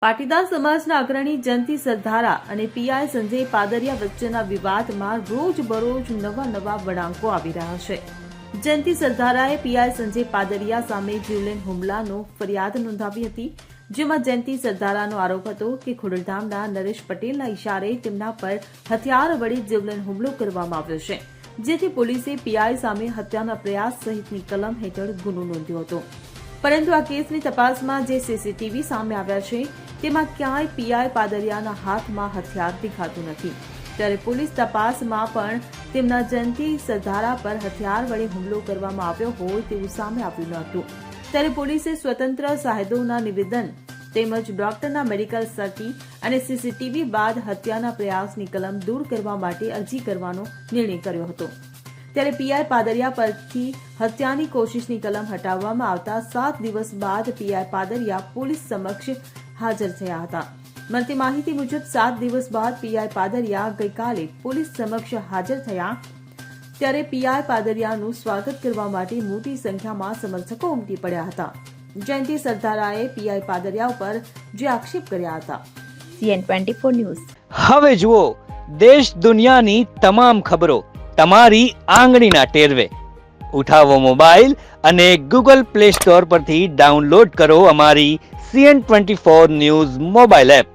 પાટીદાર સમાજના અગ્રણી જયંતિ સરધારા અને પીઆઈ સંજય પાદરિયા વચ્ચેના વિવાદમાં રોજબરોજ નવા વળાંકો આવી રહ્યા છે. જયંતિ સરધારાએ પીઆઈ સંજય પાદરિયા સામે જીવલેણ હુમલાનો ફરિયાદ નોંધાવી હતી, જેમાં જયંતિ સરધારાનો આરોપ હતો કે ખોડલધામના નરેશ પટેલના ઇશારે તેમના પર હથિયાર વડે જીવલેણ હુમલો કરવામાં આવ્યો છે, જેથી પોલીસે પીઆઈ સામે હત્યાના પ્રયાસ સહિતની કલમ હેઠળ ગુનો નોંધ્યો હતો. પરંતુ આ કેસની તપાસમાં જે સીસીટીવી સામે આવ્યા છે તેમાં ક્યાંય પીઆઈ પાદરિયાના હાથમાં હથિયાર દેખાતું નથી. ત્યારે પોલીસ તપાસમાં પણ તેમના જયંતિ સરધારા પર હથિયાર વડે હુમલો કરવામાં આવ્યો હોય તેવું સામે આવ્યું ન હતું. ત્યારે પોલીસે સ્વતંત્ર સાહેદોના નિવેદન તેમજ ડોક્ટરના મેડિકલ સર્ટી અને સીસીટીવી બાદ હત્યાના પ્રયાસની કલમ દૂર કરવા માટે અરજી કરવાનો નિર્ણય કર્યો હતો. ત્યારે પીઆઈ પાદરિયા પરથી હત્યાની કોશિશની કલમ હટાવવામાં આવતા 7 દિવસ બાદ પીઆઈ પાદરિયા પોલીસ સમક્ષ હાજર થયા હતા. મળતી માહિતી મુજબ 7 દિવસ બાદ પીઆઈ પાદરિયા ગઈકાલે પોલીસ સમક્ષ હાજર થયા. ત્યારે પીઆઈ પાદરિયાનું સ્વાગત કરવા માટે મોટી સંખ્યામાં સમર્થકો ઉમટી પડ્યા હતા. જયંતિ સરધારાએ પીઆઈ પાદરિયા ઉપર જે આક્ષેપ કર્યા હતા. CN24 news. હવે જુઓ દેશ દુનિયાની તમામ ખબરો તમારી આંગળીના ટેરવે. ઉઠાવો મોબાઈલ અને Google Play Store પરથી ડાઉનલોડ કરો અમારી CN24 ન્યૂઝ મોબાઈલ એપ.